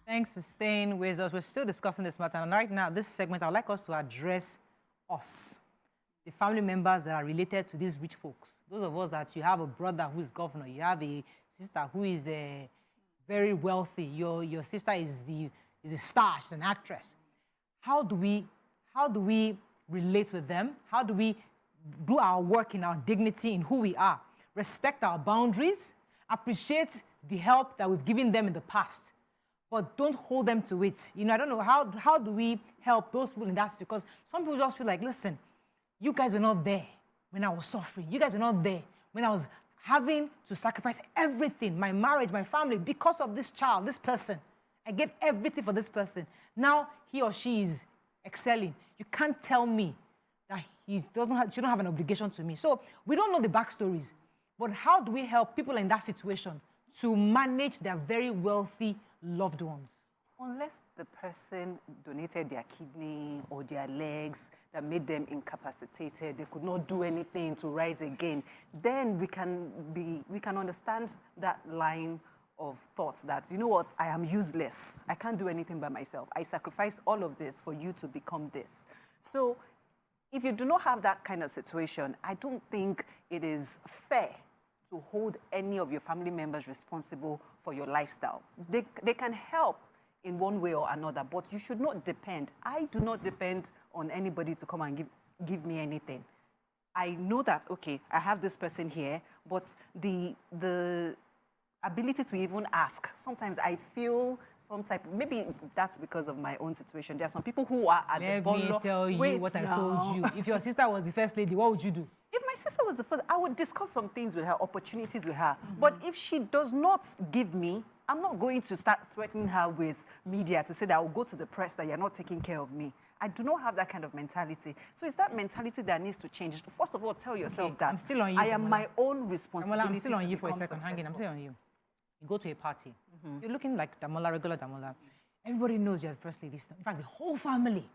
Thanks for staying with us. We're still discussing this matter. And right now, this segment, I'd like us to address us, the family members that are related to these rich folks. Those of us that you have a brother who is governor, you have a sister who is very wealthy, your sister is a star, she's an actress. How do we relate with them? How do we do our work in our dignity, in who we are? Respect our boundaries, appreciate the help that we've given them in the past, but don't hold them to it. You know, I don't know, how do we help those people in that situation? Because some people just feel like, listen, you guys were not there when I was suffering. You guys were not there when I was having to sacrifice everything, my marriage, my family, because of this child, this person. I gave everything for this person. Now he or she is excelling. You can't tell me that she don't have an obligation to me. So we don't know the backstories, but how do we help people in that situation to manage their very wealthy loved ones? Unless the person donated their kidney or their legs that made them incapacitated, they could not do anything to rise again, then we can understand that line of thoughts that, you know what, I am useless. I can't do anything by myself. I sacrificed all of this for you to become this. So if you do not have that kind of situation, I don't think it is fair to hold any of your family members responsible for your lifestyle. They can help in one way or another, but you should not depend. I do not depend on anybody to come and give me anything. I know that, okay, I have this person here, but the ability to even ask, sometimes I feel some type, maybe that's because of my own situation. There are some people who are at the bottom. Let me tell you what I told you. If your sister was the first lady, what would you do? If my sister was the first, I would discuss some things with her, opportunities with her. But if she does not give me, I'm not going to start threatening her with media to say that I will go to the press that you're not taking care of me. I do not have that kind of mentality. So it's that mentality that needs to change. First of all, tell yourself that I'm still on you, I am my own responsibility. I'm still on you for a second. Hang in, I'm still on you. You go to a party. You're looking like Damola, regular Damola. Everybody knows you're the first lady. In fact, the whole family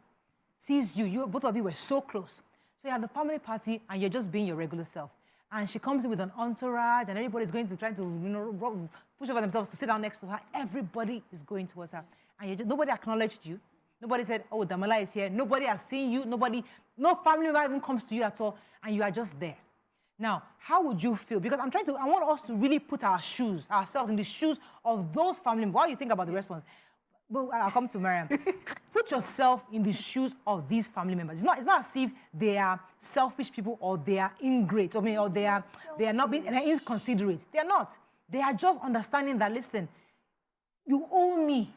sees you. Both of you were so close. So you're at the family party and you're just being your regular self. And she comes in with an entourage and everybody's going to try to, push over themselves to sit down next to her. Everybody is going towards her. And nobody acknowledged you. Nobody said, oh, Damola is here. Nobody has seen you. No family member even comes to you at all. And you are just there. Now, how would you feel? Because I want us to really put ourselves in the shoes of those family members. What do you think about the response? Well, I'll come to Mariam. Put yourself in the shoes of these family members. It's not as if they are selfish people or they are ingrate, or they are not being inconsiderate. They are not. They are just understanding that, listen, you owe me.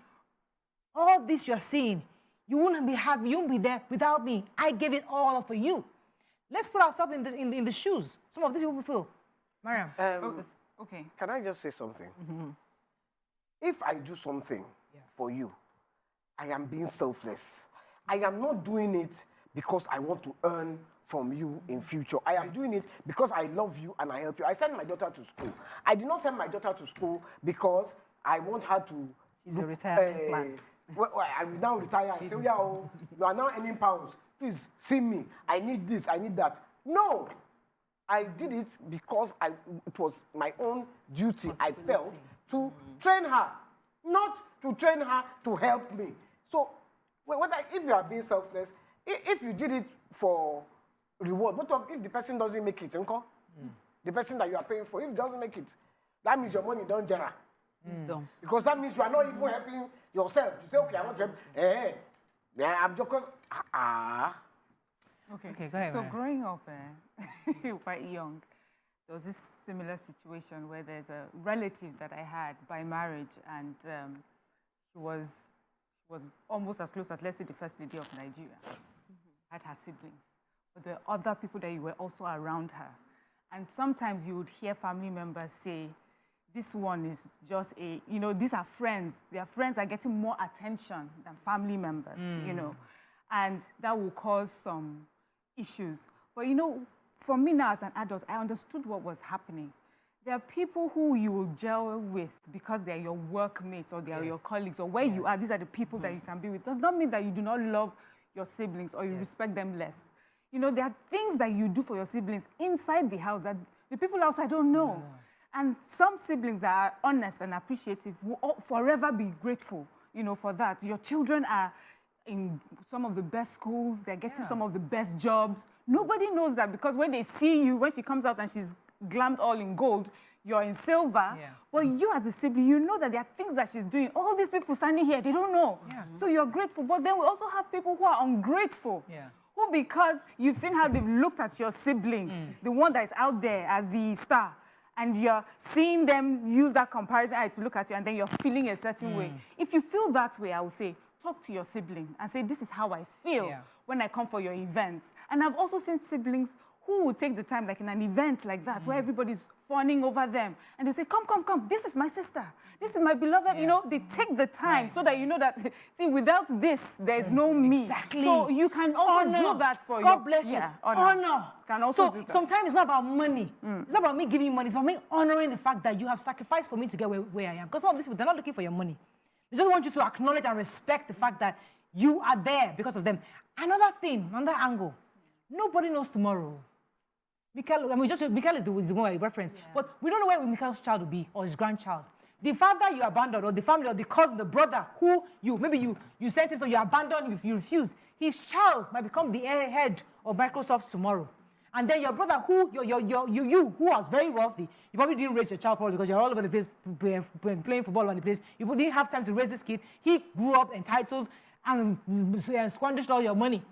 All this you're seeing, you wouldn't be happy, you won't be there without me. I gave it all up for you. Let's put ourselves in the shoes. Some of these people feel. Mariam. Okay. Can I just say something? If I do something for you, I am being selfless. I am not doing it because I want to earn from you in future. I am doing it because I love you and I help you. I sent my daughter to school. I did not send my daughter to school because I want her to... She's a retirement plan. I will now retire and say, you are now earning pounds. Please, see me. I need this, I need that. No. I did it because it was my own duty, I felt, to train her. Not to train her to help me. So, if you are being selfless, if you did it for reward, if the person doesn't make it, the person that you are paying for, if he doesn't make it, that means your money don't generate. Because that means you are not even helping yourself. To say, okay, I want to help. I'm just Okay, go ahead. So growing up, quite young, there was this similar situation where there's a relative that I had by marriage, and she was almost as close as, let's say, the first lady of Nigeria. Had her siblings. But there are other people that were also around her. And sometimes you would hear family members say, this one is just these are friends. Their friends are getting more attention than family members, And that will cause some issues. But, for me now as an adult, I understood what was happening. There are people who you will gel with because they're your workmates or they're your colleagues or where you are. These are the people that you can be with. Does not mean that you do not love your siblings or you respect them less. There are things that you do for your siblings inside the house that the people outside don't know. And some siblings that are honest and appreciative will forever be grateful. you know, for that. Your children are in some of the best schools. They're getting some of the best jobs. Nobody knows that because when they see you, when she comes out and she's glammed all in gold, you're in silver. Yeah. But you as the sibling, you know that there are things that she's doing. All these people standing here, they don't know. Yeah. So you're grateful. But then we also have people who are ungrateful. Yeah. Who, because you've seen how they've looked at your sibling, the one that is out there as the star, and you're seeing them use that comparison eye to look at you, and then you're feeling a certain way. If you feel that way, I would say, talk to your sibling and say, this is how I feel when I come for your events. And I've also seen siblings who will take the time, like in an event like that, where everybody's fawning over them, and they say, come, come, come, this is my sister. This is my beloved, you know, they take the time so that you know that, see, without this, there's no me. Exactly. So you can also do that for God bless you. Yeah, honor. Can also do that. Sometimes it's not about money. It's not about me giving you money. It's about me honoring the fact that you have sacrificed for me to get where I am. Because some of these people, they're not looking for your money. They just want you to acknowledge and respect the fact that you are there because of them. Another thing, another angle, nobody knows tomorrow. Mikel, I mean, Mikel is the one I reference, but we don't know where Mikel's child will be or his grandchild. The father you abandoned, or the family, or the cousin, the brother, who maybe you sent him, so you abandoned him if you refuse. His child might become the head of Microsoft tomorrow. And then your brother, who who was very wealthy, you probably didn't raise your child probably because you're all over the place playing football all over the place. You didn't have time to raise this kid. He grew up entitled and squandered all your money.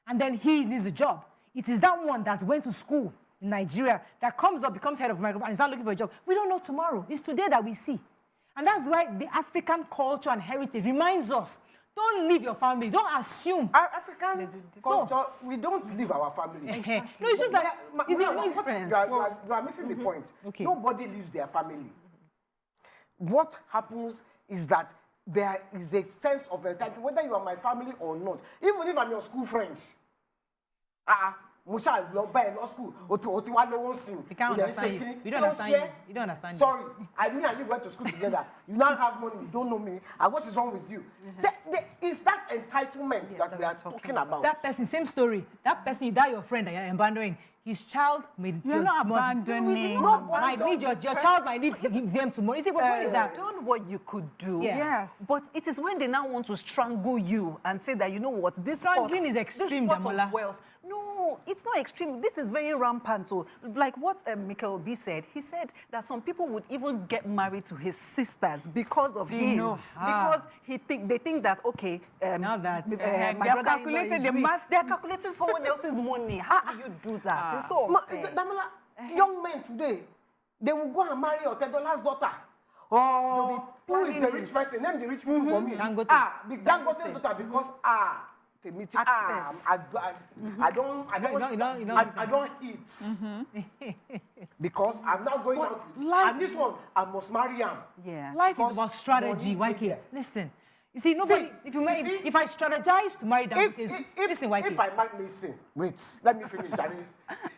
And then he needs a job. It is that one that went to school in Nigeria that comes up, becomes head of Microsoft, and is not looking for a job. We don't know tomorrow. It's today that we see. And that's why the African culture and heritage reminds us, don't leave your family. Don't assume. Our African culture, we don't leave our family. No, it's just that you are missing the point. Okay. Nobody leaves their family. What happens is that there is a sense of entitlement, whether you are my family or not. Even if I'm your school friend. You can't understand you. You don't understand you. You don't understand you. Sorry, I mean, and you went to school together. You now have money, you don't know me. And what is wrong with you? It's that entitlement that we are talking about. That person, same story. That person, your friend that you're abandoning, his child may... You're not abandoning. Your child might need them tomorrow. You see, what is that? Done what you could do. Yes. But it is when they now want to strangle you and say that, you know what, this Strangling is extreme, this pot Damola. of wealth. No, it's not extreme. This is very rampant. So, like what Mikel B said, he said that some people would even get married to his sisters because of him. Because they think that, okay, now that my brother calculated the math. They're calculating someone else's money. How do you do that? It's so unfair. Damola, young men today, they will go and marry Otedola's daughter. Oh, who is the rich person? Name the rich people for me. Dangote. Dangote's daughter, because I don't eat. Because I'm not going out with and this one, I must marry him. Yeah. Life is about strategy, YK. Listen. You see, nobody, if I strategize to marry Dangote, listen, YK. If I marry, listen, wait, let me finish, Danny.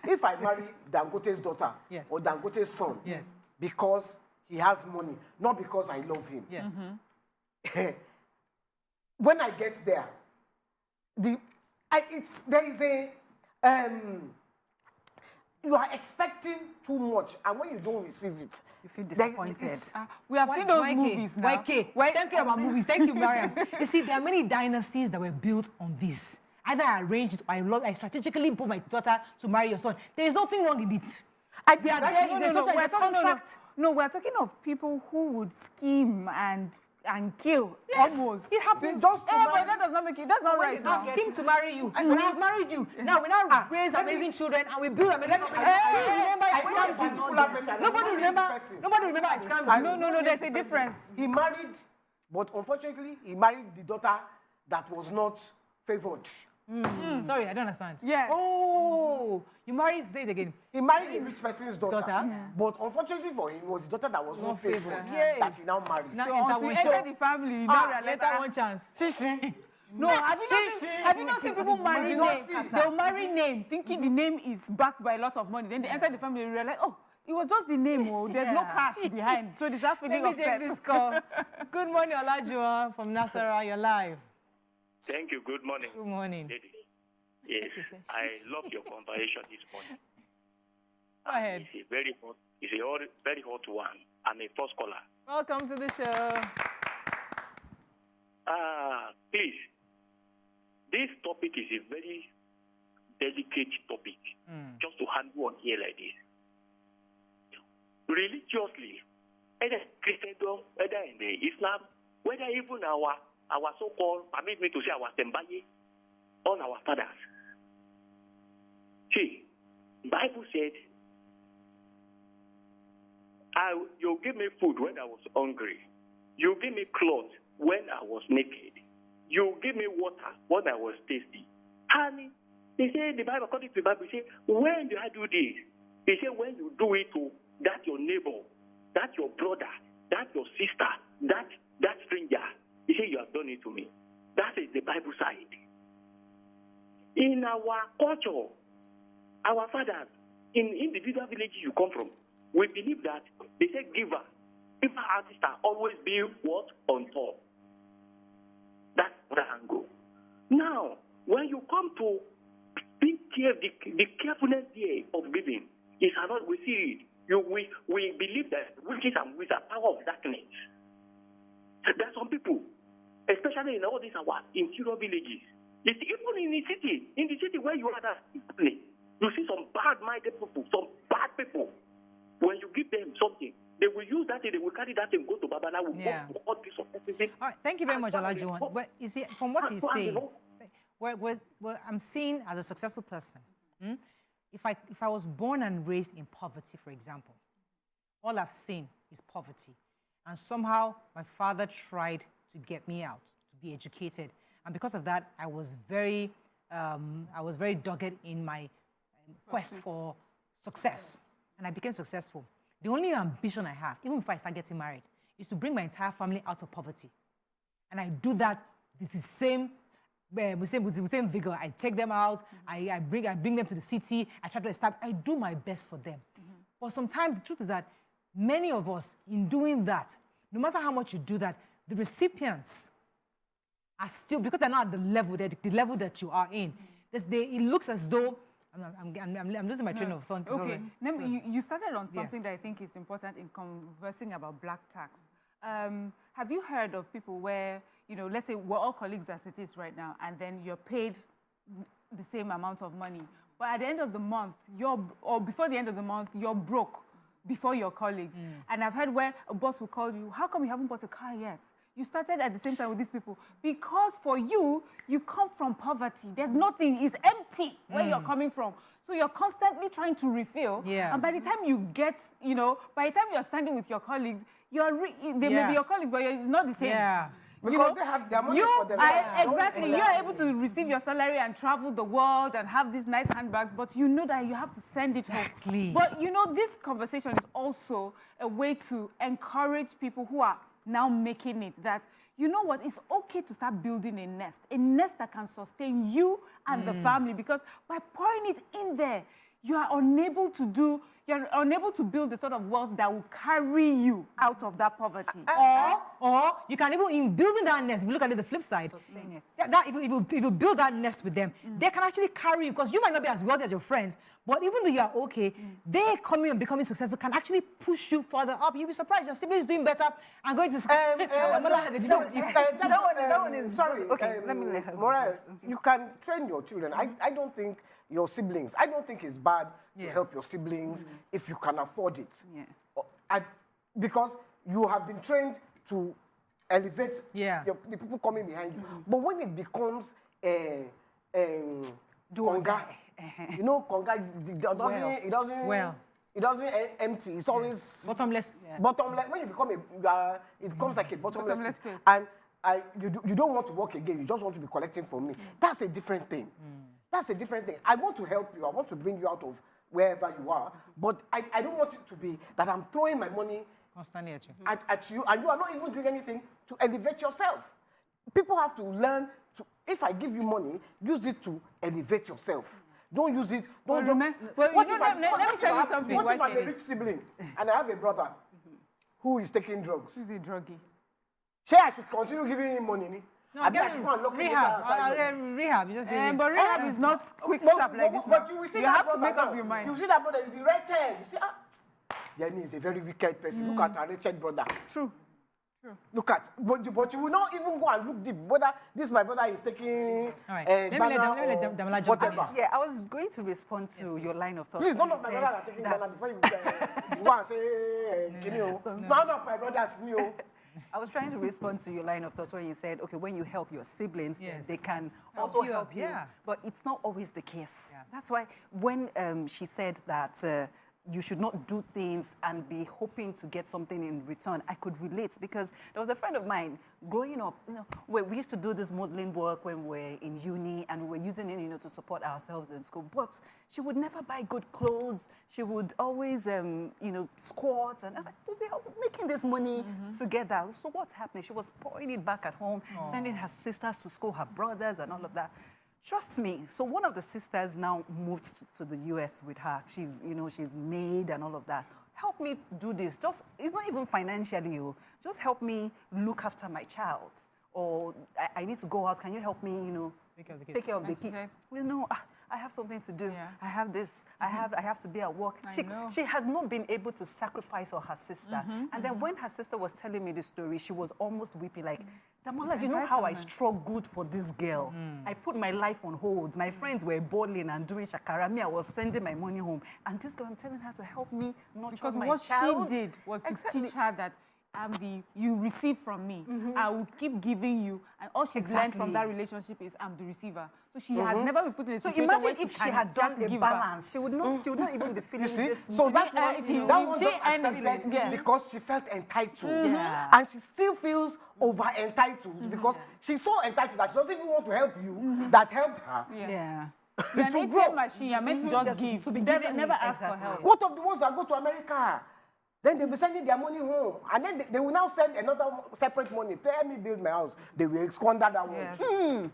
If I marry Dangote's daughter or Dangote's son, because he has money, not because I love him. Yes. When I get there, there is a you are expecting too much, and when you don't receive it, you feel disappointed. We have seen those movies now. Thank you about movies. Thank you, Mariam. You see, there are many dynasties that were built on this. Either I arranged, I strategically put my daughter to marry your son. There is nothing wrong in it. No, we're talking of people who would scheme and kill. Yes, almost. it happens. But that does not make it. That's not right. I've schemed to marry you. And when I've married you, now we now raise amazing children and we build amazing Nobody remember I scammed you. No, there's a difference. He married, but unfortunately, he married the daughter that was not favored. Sorry, I don't understand. Yes. Oh, you married, say it again. He married a rich person's daughter. But unfortunately for him, it was the daughter that was not favored that he now married. Now So enter the family, later one chance. No, have you not seen people marry name? They'll marry name, thinking the name is backed by a lot of money. Then they enter the family and realize, oh, it was just the name. Oh, there's no cash behind. So they start feeling upset. Let me take this call. Good morning, Olajua from Nasarawa. You're live. Thank you. Good morning. Good morning. Ladies. Yes, I love your conversation this morning. Go ahead. It's a very hot one. I'm a first caller. Welcome to the show. please, this topic is a very delicate topic, just to handle on here like this. Religiously, whether Christendom, whether in the Islam, whether even our so-called, permit me to say our Sembaye, all our fathers. See, Bible said, you give me food when I was hungry. You give me clothes when I was naked. You give me water when I was thirsty. And they say, the Bible, according to the Bible, say, when do I do this? They say, when you do it to that your neighbor, that your brother, that your sister, that stranger, he say, you have done it to me. That is the Bible side. In our culture, our fathers, in individual villages you come from, we believe that they say giver artists are always be what? On top. That's the angle. Now, when you come to be careful, the carefulness there of giving is another. We see it. We believe that witches and wizards are power of darkness. There are some people, especially in all these our interior villages, it's even in the city where you are, that you see some bad-minded people, some bad people. When you give them something, they will use that thing, they will carry that thing, go to Babalawo, all this of everything. All right, thank you very much, Olajuwon. But you see, from what he's saying, I'm seeing as a successful person, if I was born and raised in poverty, for example, all I've seen is poverty. And somehow my father tried to get me out, to be educated. And because of that, I was very dogged in my quest for success. And I became successful. The only ambition I have, even if I start getting married, is to bring my entire family out of poverty. And I do that with the same vigor. I take them out, I bring them to the city, I try to establish, I do my best for them. But sometimes the truth is that many of us, in doing that, no matter how much you do that, the recipients are still, because they're not at the level that you are in, it looks as though, I'm losing my train of thought. Okay, you started on something that I think is important in conversing about black tax. Have you heard of people where, let's say we're all colleagues as it is right now, and then you're paid the same amount of money, but at the end of the month, or before the end of the month, you're broke before your colleagues. And I've heard where a boss will call you, how come you haven't bought a car yet? You started at the same time with these people. Because for you, you come from poverty. There's nothing, it's empty where you're coming from. So you're constantly trying to refill. Yeah. And by the time you get, by the time you're standing with your colleagues, they may be your colleagues, but it's not the same. Yeah. Because they have their money for themselves. Exactly. You're able to receive your salary and travel the world and have these nice handbags, but you know that you have to send it home. But this conversation is also a way to encourage people who are now making it that, you know what, it's okay to start building a nest that can sustain you and the family, because by pouring it in there, you are unable to build the sort of wealth that will carry you out of that poverty. Or you can even, in building that nest, if you look at it the flip side, sustain it. If you build that nest with them, they can actually carry you, because you might not be as wealthy as your friends, but even though you are okay, they coming and becoming successful can actually push you further up. You'll be surprised your siblings doing better and going to school. That one is sorry. Okay, let me let her. Mariah, you can train your children. I don't think your siblings. I don't think it's bad to help your siblings if you can afford it. Yeah. Because you have been trained to elevate the people coming behind you. But when it becomes conga, conga, it doesn't empty. It's always bottomless. Bottomless. When you become it becomes like a bottomless pit. And you don't want to work again. You just want to be collecting from me. That's a different thing. That's a different thing. I want to help you. I want to bring you out of wherever you are. But I don't want it to be that I'm throwing my money constantly at you. At you, and you are not even doing anything to elevate yourself. People have to learn to, if I give you money, use it to elevate yourself. Don't use it. Let me tell you something. What if I'm a rich sibling and I have a brother who is taking drugs? Who's a druggie? Say I should continue giving him money. No, rehab. You just say but rehab is not quick sharp like this. But you will see you that have brother to make up your mind. You see that brother, you'll be wretched. You see, Yeni is a very wicked person. Look at our wretched brother. True. Look at, but you will not even go and look deep whether this my brother is taking All right. Let me let Damola jump in whatever. here. Yeah, I was going to respond to your line of thought. Please, when none of you my said brothers are taking that- Ghana before you go and say, none of my brothers knew. I was trying to respond to your line of thought when you said, okay, when you help your siblings, then Yes. they can Help also you, help you. yeah. But it's not always the case. Yeah. That's why when she said that you should not do things and be hoping to get something in return, I could relate because there was a friend of mine growing up, where we used to do this modeling work when we were in uni and we were using it, to support ourselves in school. But she would never buy good clothes. She would always, squat. And I was like, we are making this money together. So what's happening? She was pouring it back at home, sending her sisters to school, her brothers and all of that. Trust me. So one of the sisters now moved to the US with her. She's, she's maid and all of that. Help me do this. It's not even financially. Just help me look after my child. Or I need to go out. Can you help me, take care of the kid? I have something to do. Yeah. I have this. I have to be at work. She has not been able to sacrifice for her sister. And then when her sister was telling me the story, she was almost weeping like, Damola, you know how I struggled for this girl. I put my life on hold. My friends were bowling and doing shakara. Me, I was sending my money home. And this girl, I'm telling her to help me nurture my what child. she did was to Exactly. teach her that you receive from me. I will keep giving you. And all she's learned from Exactly. that relationship is I'm the receiver. So she has never been put in a So situation imagine where if she can had just done a give back. balance, she would not even be feeling You see? this. So that one, if you- that one she just earned accepted it, yeah. because she felt entitled. Yeah. And she still feels over-entitled because she's so entitled that she doesn't even want to help you that helped her. Yeah. You're an to ATM grow. machine. You're meant to Just just give. to be never giving never me, ask for exactly. help. What of the ones that go to America? Then they'll be sending their money home. And then they will now send another separate money. Pay me build my house. They will squander that one. Yes. That-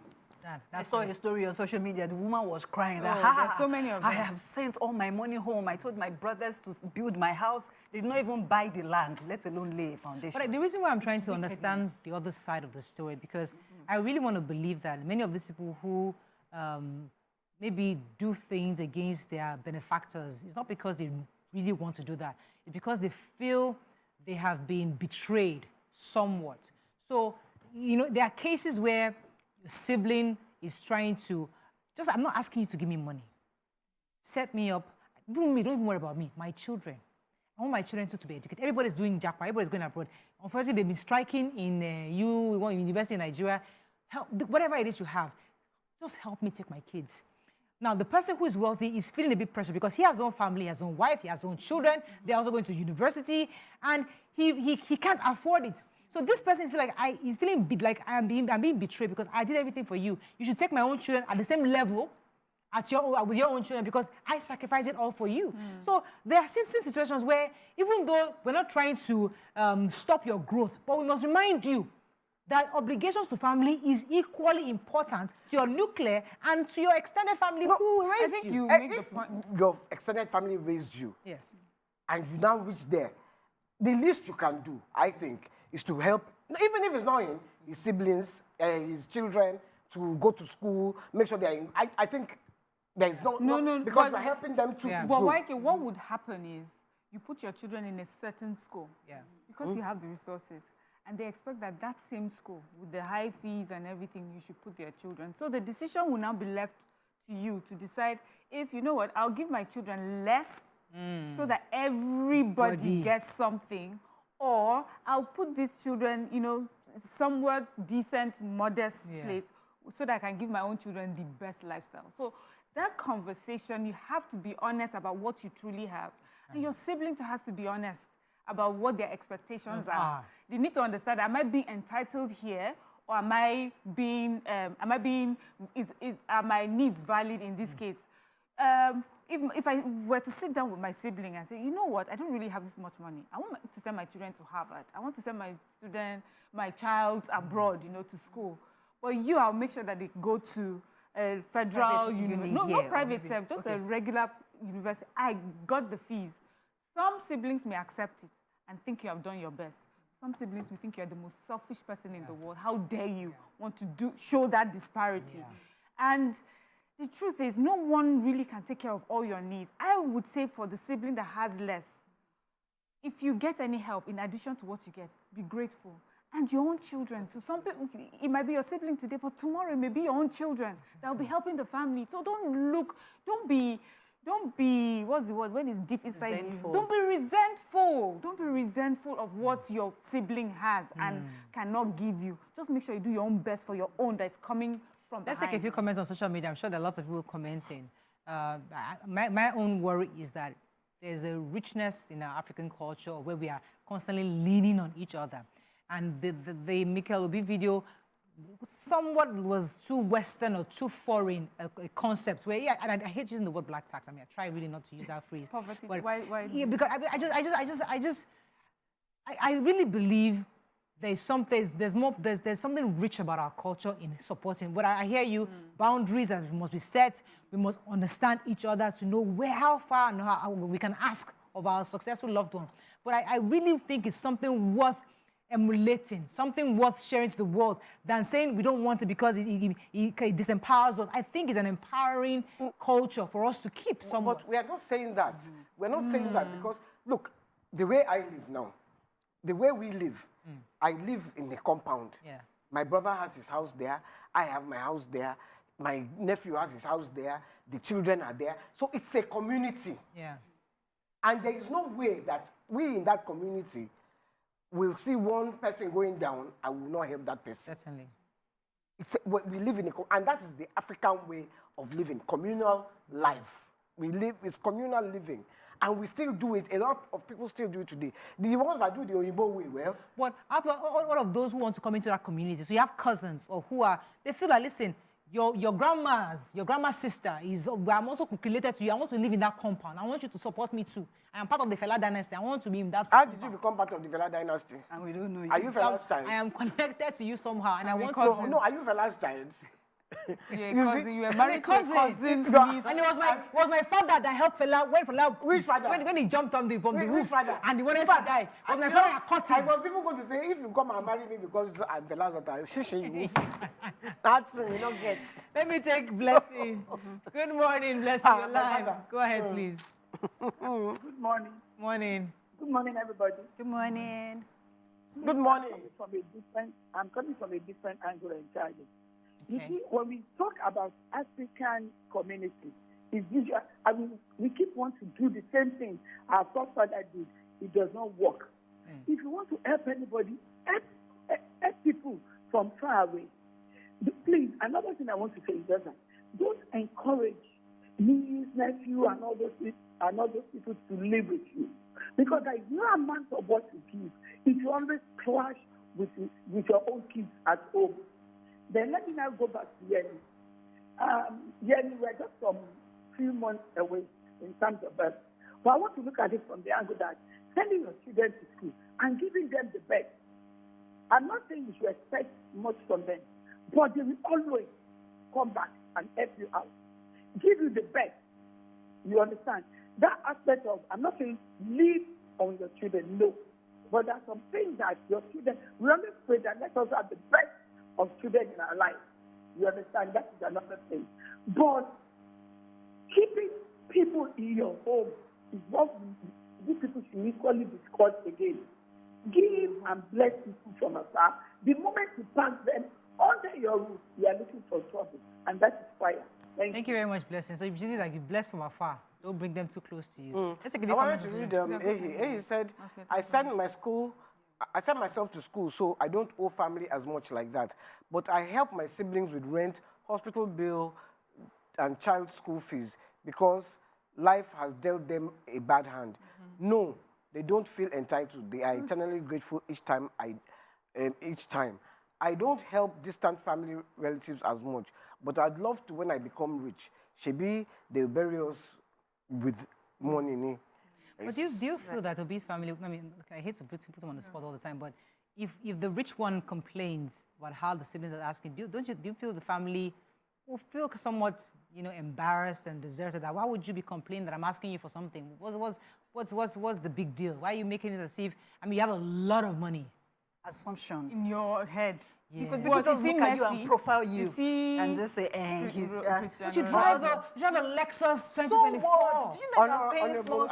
I that's saw a story on social media. The woman was crying. Oh, there's so many of I them. have sent all my money home. I told my brothers to build my house. They did not even buy the land, let alone lay a foundation. But the reason why I'm trying to understand the other side of the story, because I really want to believe that many of these people who maybe do things against their benefactors, it's not because they really want to do that. It's because they feel they have been betrayed somewhat. So, there are cases where your sibling is trying to, I'm not asking you to give me money. Set me up. Don't even worry about me, my children. I want my children to be educated. Everybody's doing Japa, everybody's going abroad. Unfortunately, they've been striking in university in Nigeria. Help, whatever it is you have, just help me take my kids. Now, the person who is wealthy is feeling a bit pressure because he has his own family, he has his own wife, he has his own children. They're also going to university, and he can't afford it. So this person he's feeling like I'm being betrayed because I did everything for you. You should take my own children at the same level with your own children because I sacrificed it all for you. So there are certain situations where even though we're not trying to stop your growth, but we must remind you that obligations to family is equally important to your nuclear and to your extended family who raised think you. you make the If point. your extended family raised you, Yes. and you now reach there, the least you can do, I think, is to help, even if it's not him, his siblings, his children, to go to school, make sure they're in. I think there is No, because but- you're helping them to Yeah. to But grow. Waike, what would happen is you put your children in a certain school. Yeah. Because you have the resources. And they expect that same school, with the high fees and everything, you should put their children. So the decision will now be left to you to decide if, you know what, I'll give my children less so that everybody Body. gets something, or I'll put these children, somewhat decent, modest Yeah. place so that I can give my own children the best lifestyle. So that conversation, you have to be honest about what you truly have. And your sibling has to be honest about what their expectations are. They need to understand, am I being entitled here, or are my needs valid in this case? If I were to sit down with my sibling and say, you know what, I don't really have this much money. I want to send my children to Harvard. I want to send my child abroad, to school. But I'll make sure that they go to a federal Private uni university. No, here, not or private, maybe- self, just okay. a regular university. I got the fees. Some siblings may accept it and think you have done your best. Some siblings will think you're the most selfish person in the world. How dare you want to show that disparity? And the truth is, no one really can take care of all your needs. I would say for the sibling that has less, if you get any help in addition to what you get, be grateful and your own children. So some people, it might be your sibling today, but tomorrow it may be your own children that will be helping the family. So don't be, what's the word, when it's deep inside Resentful. you? Don't be resentful. Don't be resentful of what your sibling has and cannot give you. Just make sure you do your own best for your own that's coming from Let's behind. take a few comments on social media. I'm sure there are lots of people commenting. My own worry is that there's a richness in our African culture where we are constantly leaning on each other. And the Mikel Obi video somewhat was too Western or too foreign a concept where, yeah, and I hate using the word black tax. I mean, I try really not to use that phrase. Poverty, But, why? yeah, because I really believe there's something rich about our culture in supporting. But I hear you, boundaries must be set. We must understand each other to know how far and how we can ask of our successful loved one. But I really think it's something worth emulating, something worth sharing to the world than saying we don't want it because it disempowers us. I think it's an empowering culture for us to keep somewhat. But we are not saying that. We're not saying that because, look, the way I live now, the way we live, I live in a compound. Yeah. My brother has his house there. I have my house there. My nephew has his house there. The children are there. So it's a community. Yeah. And there is no way that we in that community will see one person going down and will not help that person. Certainly. We live in and that is the African way of living, communal life. It's communal living. And we still do it. A lot of people still do it today. The ones that do the Oyibo way, well. But after all of those who want to come into that community, so you have cousins or they feel like, listen, your grandma's sister I'm also related to you. I want to live in that compound. I want you to support me too. I am part of the Fela dynasty. I want to be in that How compound. did you become part of the Fela dynasty? And we don't know you. Are you Fela's child? I am connected to you somehow, and I want to. No, are you Fela's child? You were married to a cousin's niece. And it was my father that helped Fela when Fela. Which father? When he jumped from the roof, father? and he wanted to die. It was my father that caught I him. was even going to say, if you come and marry me because I'm Fela's daughter, you that's you don't get. Let me take Blessing. Good morning, Blessing. You're my live. father. Go ahead, please. Good morning. Morning. Good morning, everybody. Good morning. Good morning. I'm coming from a different angle entirely. You Okay. see, when we talk about African community, it's usual. I mean, we keep wanting to do the same thing our forefather did. It does not work. If you want to help anybody, help people from far away. Please, another thing I want to say is that don't encourage niece, nephew, and all those people to live with you, because there is no amount of what you give. It will always clash with your own kids at home. Then let me now go back to Yeni. Yeni, we're just some few months away in terms of birth. But I want to look at it from the angle that sending your children to school and giving them the best. I'm not saying you should expect much from them, but they will always come back and help you out. Give you the best. You understand? That aspect of, I'm not saying live on your children, no. But there are some things that your children, we always pray that let us have the best of children in our life. You understand? That is another thing. But keeping people in your home is what you people should equally discuss again. Give and bless people from afar. The moment you pass them under your roof, you are looking for trouble. And that is fire. Thank you very much, Blessing. So you believe that you bless from afar. Don't bring them too close to you. Let's take a I few wanted comments. to read Ehi said, I send myself to school, so I don't owe family as much like that. But I help my siblings with rent, hospital bill, and child school fees because life has dealt them a bad hand. No, they don't feel entitled. They are eternally grateful each time. I don't help distant family relatives as much, but I'd love to when I become rich. Shebi, they'll bury us with money. But do you feel that Obi's family, I mean, I hate to put them on the spot all the time, but if the rich one complains about how the siblings are asking, do you feel the family will feel somewhat, embarrassed and deserted? That why would you be complaining that I'm asking you for something? What's the big deal? Why are you making it as if, you have a lot of money? Assumptions. In your head. Yeah. Because people just look at you and profile you see and just say, But you drive a Lexus 2024. So what? Do you know that paying small?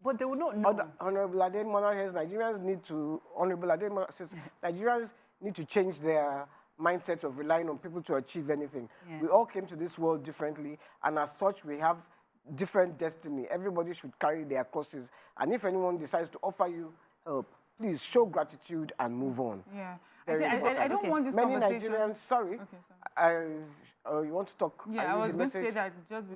But they will not know. Honorable Ademona says Nigerians need to, Honorable Ademona says Nigerians need to change their mindset of relying on people to achieve anything. Yeah. We all came to this world differently, and as such, we have different destiny. Everybody should carry their crosses. And if anyone decides to offer you help, please show gratitude and move on. Yeah. Very important. I don't want this Many conversation. Nigerians, sorry, Okay, sorry. you want to talk? Yeah, I read was the going to say message? that just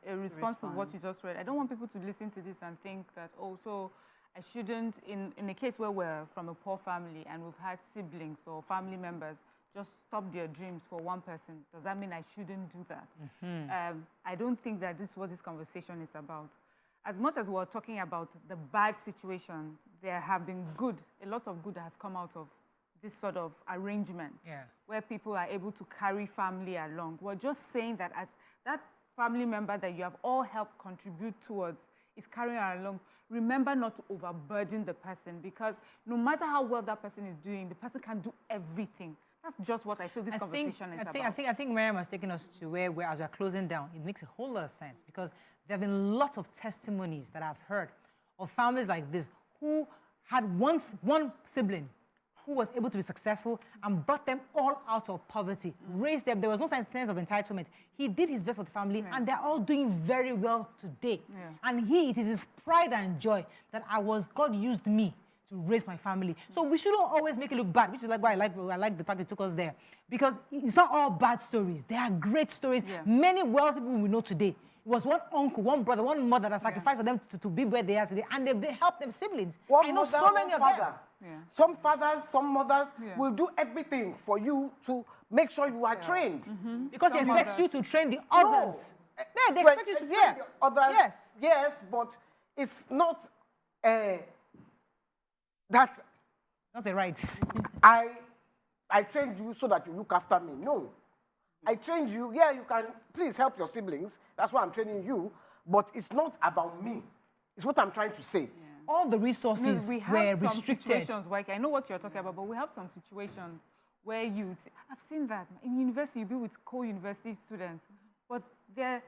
a response to what you just read. I don't want people to listen to this and think that, oh, so I shouldn't, in a case where we're from a poor family and we've had siblings or family members just stop their dreams for one person, does that mean I shouldn't do that? I don't think that this is what this conversation is about. As much as we're talking about the bad situation, there have been a lot of good that has come out of this sort of arrangement, where people are able to carry family along. We're just saying that as that family member that you have all helped contribute towards is carrying along, remember not to overburden the person, because no matter how well that person is doing, the person can do everything. That's just what I feel this conversation is about. I think Miriam has taken us to where as we're closing down, it makes a whole lot of sense, because there have been lots of testimonies that I've heard of families like this who had one sibling who was able to be successful and brought them all out of poverty, raised them. There was no sense of entitlement. He did his best for the family, and they're all doing very well today. And it is his pride and joy that God used me to raise my family. So we shouldn't always make it look bad, which is like why I like the fact it took us there. Because it's not all bad stories. There are great stories. Many wealthy people we know today. It was one uncle, one brother, one mother that sacrificed for them to be where they are today, and they helped them siblings. I know so many of them. Some fathers, some mothers will do everything for you to make sure you are trained. Because he expects you to train the others. No. They expect you to train the others. Yes, but it's not that. That's a right. I trained you so that you look after me. No. I trained you. Yeah, you can please help your siblings. That's why I'm training you. But it's not about me. It's what I'm trying to say. All the resources we have were some restricted. Situations, like I know what you're talking about, but we have some situations where I've seen that in university, you be with co-university students, but they're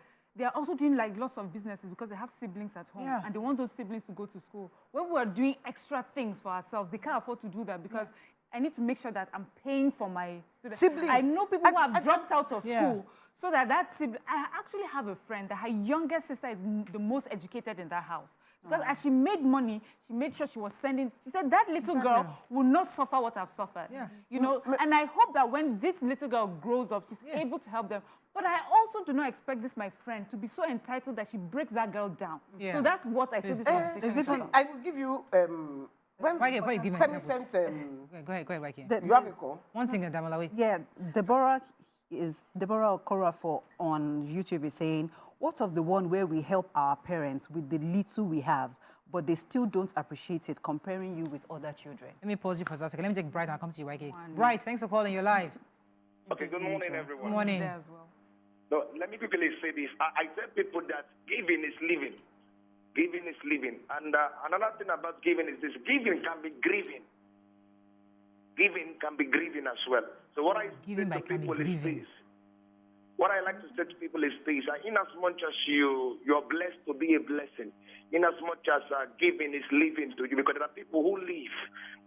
also doing like lots of businesses because they have siblings at home and they want those siblings to go to school. When we're doing extra things for ourselves, they can't afford to do that because I need to make sure that I'm paying for my students. Siblings. I know people who have dropped out of school so that sibling. I actually have a friend that her younger sister is the most educated in that house. Because as she made money, she made sure she was sending. She said that little girl will not suffer what I've suffered. You know, and I hope that when this little girl grows up, she's able to help them. But I also do not expect this, my friend, to be so entitled that she breaks that girl down. So that's what I feel this conversation is about. I will give you. Femi sent. Go ahead, Waki. You have a call. One thing, Damalawi. Yeah, Deborah Okorafor on YouTube is saying, what of the one where we help our parents with the little we have, but they still don't appreciate it, comparing you with other children? Let me pause you for a second. Let me take Bright and I'll come to you, Waki. Bright, thanks for calling. You're live. Okay, good morning, everyone. Good morning. There as well. No, let me quickly say this. I tell people that giving is living. Giving is living. And another thing about giving is this. Giving can be grieving. Giving can be grieving as well. So what I say to people is this. What I like to say to people is this. In as much as you're blessed to be a blessing, in as much as giving is living to you, because there are people who live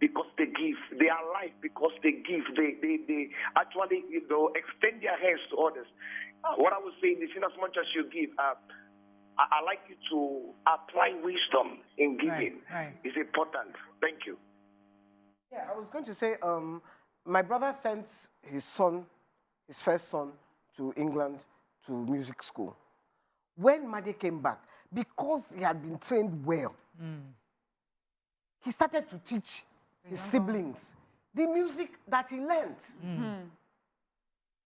because they give. They are alive because they give. They actually extend their hands to others. What I would say is, in as much as you give, I like you to apply wisdom in giving. It's important. Thank you. Yeah, I was going to say, my brother sent his first son, to England to music school. When Made came back, because he had been trained well, he started to teach his siblings the music that he learned.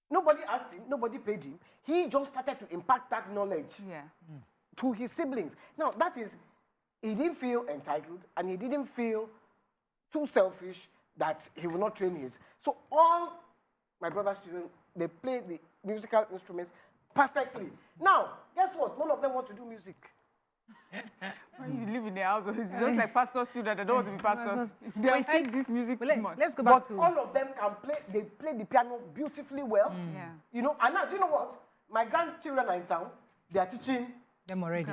Nobody asked him, nobody paid him. He just started to impart that knowledge to his siblings. Now, that is, he didn't feel entitled and he didn't feel too selfish that he will not train his. So all my brother's children, they play the musical instruments perfectly. Now, guess what? None of them want to do music. When you live in the house, it's just like pastors' children. They don't want to be pastors. They sing this music too much. Let's go back to... all of them can play. They play the piano beautifully well. You know, and now, do you know what? My grandchildren are in town. They are teaching them already.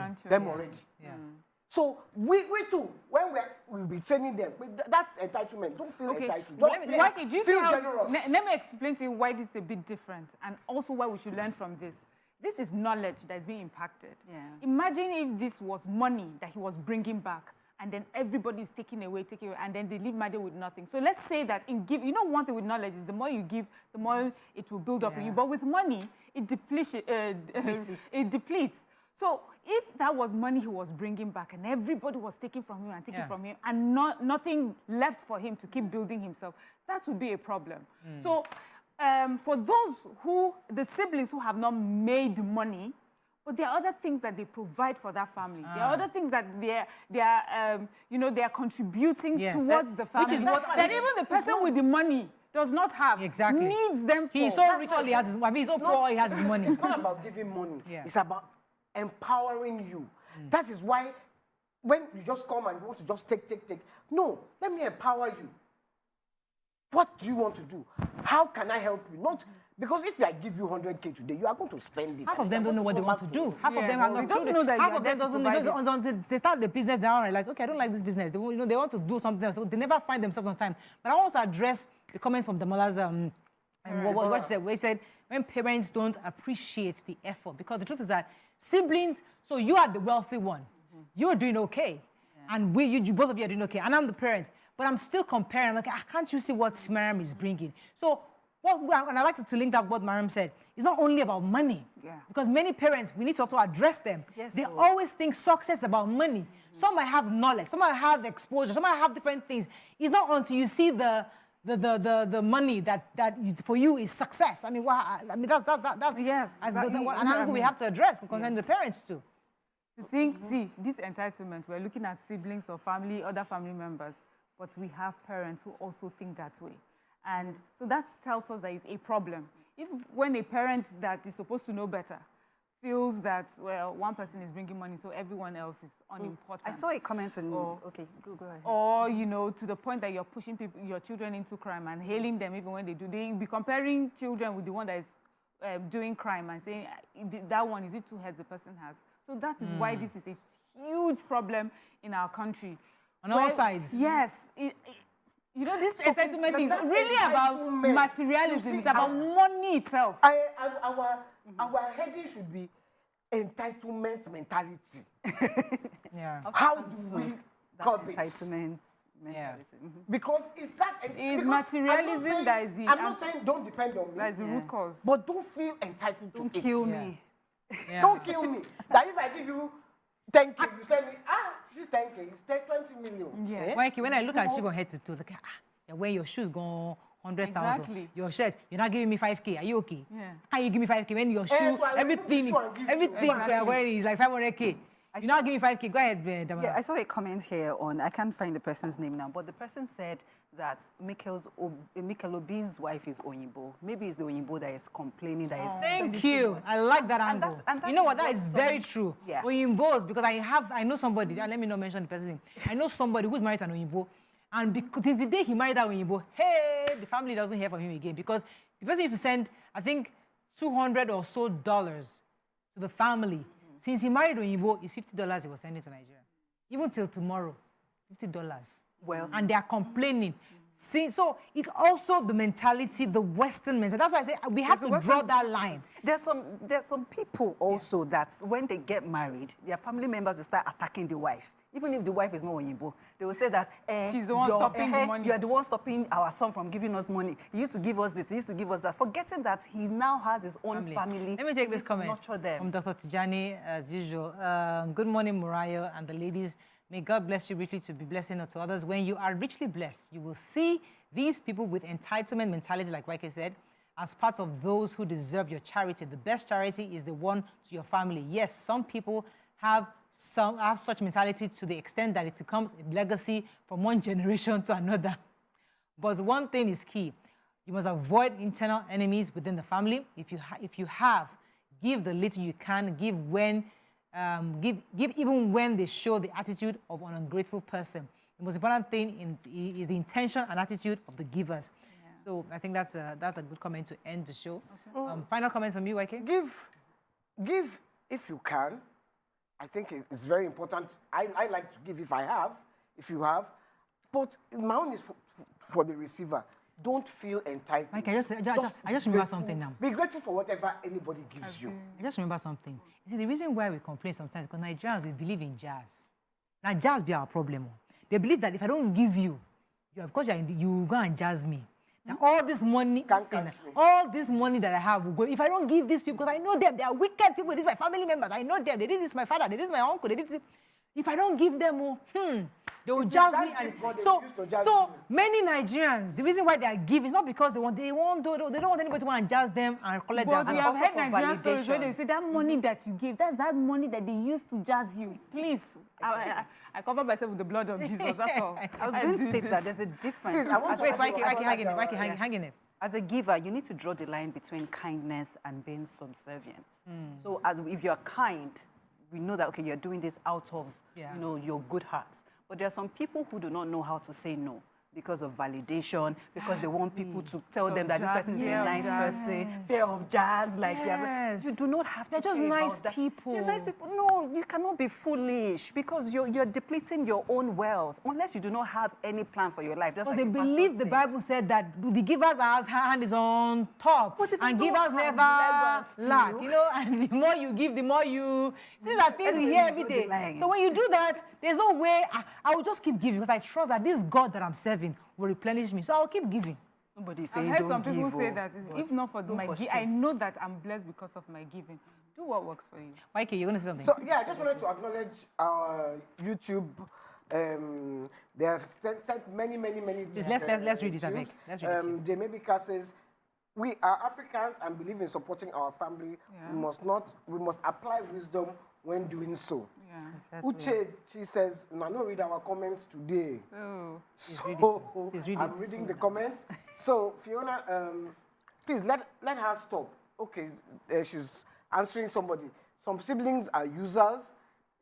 So we too, when we'll be training them, that's entitlement. Don't feel entitled. Do you feel see how, generous. let me explain to you why this is a bit different and also why we should learn from this. This is knowledge that is being impacted. Yeah. Imagine if this was money that he was bringing back and then everybody is taking away, and then they leave Made with nothing. So let's say that one thing with knowledge is the more you give, the more it will build up in you. But with money, it depletes. So if that was money he was bringing back and everybody was taking from him and taking from him and nothing left for him to keep building himself, that would be a problem. So for the siblings who have not made money, but there are other things that they provide for that family. There are other things that they are contributing towards the family. Which is what that even the person with the money does not have, needs them for. He's so rich, all he has is money. He's so poor, he has his money. It's not about giving money. It's about empowering you. That is why when you just come and you want to just take. No, let me empower you. What do you want to do? How can I help you? Not because if I give you 100K today, you are going to spend it. Half of them don't know what they want to do. Half of them are not don't know that. Half of them doesn't know. Until they start the business, they don't realize, okay, I don't like this business. They want to do something else. So they never find themselves on time. But I want to address the comments from the Mullah's and what she said. Where he said when parents don't appreciate the effort, because the truth is that siblings. So you are the wealthy one. You're doing okay, and you both of you are doing okay, and I'm the parents. But I'm still comparing. Like, can't you see what Mariam is bringing? So, and I like to link that what Mariam said. It's not only about money. Because many parents, we need to also address them. They always think success is about money. Some might have knowledge. Some might have exposure. Some might have different things. It's not until you see the money that for you is success. I mean, that's an angle we have to address concerning the parents too. See, this entitlement, we're looking at siblings or family, other family members. But we have parents who also think that way. And so that tells us that it's a problem. When a parent that is supposed to know better feels that, well, one person is bringing money, so everyone else is unimportant. I saw a comment on okay, go ahead. Or, to the point that you're pushing your children into crime and hailing them even when they do. They be comparing children with the one that is doing crime and saying, that one, is it two heads the person has? So that is why this is a huge problem in our country. On all sides. Yes. This entitlement is really about materialism. It's about money itself. Our heading should be entitlement mentality. How do we curb it? Entitlement mentality. Because it's that. It's materialism that is the. I'm not saying don't depend on me. That's the root cause. But don't feel entitled to it. Don't kill me. Don't kill me. That if I give you 10K, you send me, this 10K is 20 million. Yeah. When I look at you head to toe, when your shoes go 100,000, your shirt, you're not giving me 5K. Are you okay? How you give me 5K when your shoe, everything you're wearing is like 500K? You're not giving me 5K. Go ahead, Damara. Yeah, I saw a comment here on, I can't find the person's name now, but the person said that Mikel Obi's wife is Oyinbo. Maybe it's the Oyinbo that is complaining that is. Thank you. I like that angle. You know what? That is very true. Oyimbos, because I know somebody, let me not mention the person's name. I know somebody who's married to an Oyinbo, and because since the day he married that Oyinbo, the family doesn't hear from him again because the person used to send, I think, $200 or so to the family. Since he married Oyinbo, it's $50 he was sending to Nigeria. Even till tomorrow, $50. Well, and they are complaining. See, so it's also the mentality, the Western mentality. That's why I say we have to draw that line. There's some people also that when they get married, their family members will start attacking the wife. Even if the wife is not Oyinbo, they will say that she's the one stopping the money. You are the one stopping our son from giving us money. He used to give us this, he used to give us that, forgetting that he now has his own family. Let me take this comment from Dr. Tijani, as usual. Good morning, Murayo and the ladies. May God bless you richly to be blessing to others. When you are richly blessed, you will see these people with entitlement mentality, like Waike said, as part of those who deserve your charity. The best charity is the one to your family. Yes, some people have such mentality to the extent that it becomes a legacy from one generation to another. But one thing is key. You must avoid internal enemies within the family. If you have, give the little you can, give even when they show the attitude of an ungrateful person. The most important thing is the intention and attitude of the givers. So I think that's a good comment to end the show. Okay. Final comments from you, YK? Give if you can. I think it's very important. I like to give if you have, but my own is for the receiver. Don't feel entitled. Mike, I just remember something now. Be grateful for whatever anybody gives you. I just remember something. You see, the reason why we complain sometimes because Nigerians, we believe in jazz. Now, jazz be our problem. They believe that if I don't give you, because you go and jazz me. Now, all this money, all this money that I have will go. If I don't give these people, because I know them, they are wicked people. These are my family members. I know them. They did this to my father. They did this to my uncle. They did this. If I don't give them, they will jazz me. And so many Nigerians, the reason why they are giving is not because they don't want anybody to want to jazz them and collect them. But you have heard Nigerian stories where they say that money that you give, that's that money that they use to jazz you. Please. I cover myself with the blood of Jesus, that's all. I was going to state that there's a difference. Hang in it. As a giver, you need to draw the line between kindness and being subservient. So if you're kind, we know that, okay, you're doing this out of your good heart. But there are some people who do not know how to say no because of validation, because they want people to tell them that this person is a nice person, fear of jazz, like you do not have to. They're just nice people. They're nice people. No, you cannot be foolish because you're depleting your own wealth unless you do not have any plan for your life. Just like they believe the Bible said that the giver's hand is on top, and givers never lack. You know, and the more you give, the more you. These are things we hear every day. So when you do that, there's no way I will just keep giving because I trust that this God that I'm serving will replenish me. So I'll keep giving. Nobody's saying I've heard don't some people give, say that if not for my giving, I know that I'm blessed because of my giving. Do what works for you. Mike, you're going to say something? So, yeah, I just wanted to acknowledge our YouTube. They have sent many. Let's read it, I think. Let's read it. Jamebika says, we are Africans and believe in supporting our family. Yeah. We must apply wisdom when doing so. Yeah. Exactly. Uche, she says, no, no, read our comments today. Oh. So, I'm reading the comments. So, Fiona, please let her stop. Okay, she's answering somebody. Some siblings are users.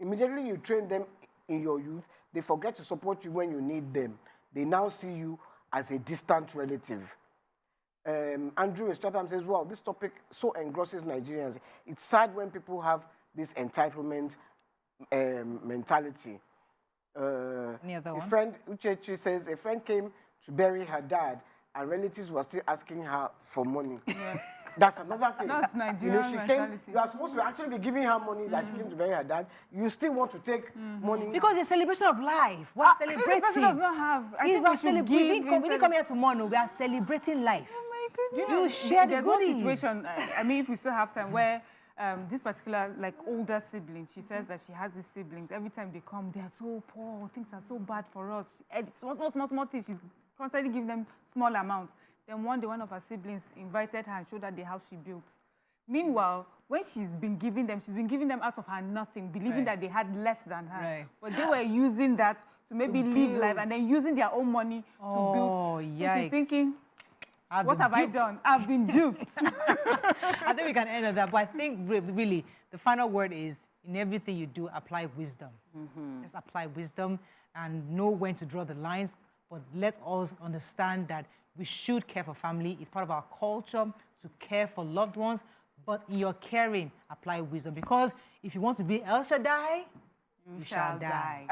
Immediately you train them in your youth, they forget to support you when you need them. They now see you as a distant relative. Andrew in Stratham says, wow, this topic so engrosses Nigerians. It's sad when people have this entitlement mentality. Any other one? A friend, Uchechi says, a friend came to bury her dad and relatives were still asking her for money. Yes. That's another thing. That's Nigerian mentality. You are supposed to actually be giving her money that she came to bury her dad. You still want to take money. Because it's a celebration of life. We're celebrating. This person does not have. I think we should give. We didn't come here tomorrow. We are celebrating life. Oh my goodness. You share the There's one goodies. situation, I mean, if we still have time, where this particular, like, older sibling, she says that she has these siblings. Every time they come, they are so poor. Things are so bad for us. Small things. She's constantly giving them small amounts. Then one day, one of her siblings invited her and showed her the house she built. Meanwhile, when she's been giving them out of her nothing, believing that they had less than her. Right. But they were using that to maybe live life and then using their own money to build. Oh, so she's thinking, what have I done? I've been duped. I think we can end on that. But I think really the final word is in everything you do, apply wisdom. Just apply wisdom and know when to draw the lines. But let's also understand that we should care for family. It's part of our culture to care for loved ones. But in your caring, apply wisdom. Because if you want to be El Shaddai, you shall die.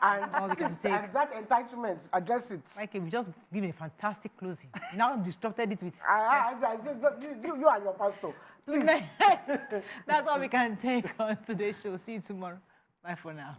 And all we can take. And that entitlement, address it. Okay, we just give it a fantastic closing. Now disrupted it with... you and your pastor. Please. That's all we can take on today's show. See you tomorrow. Bye for now.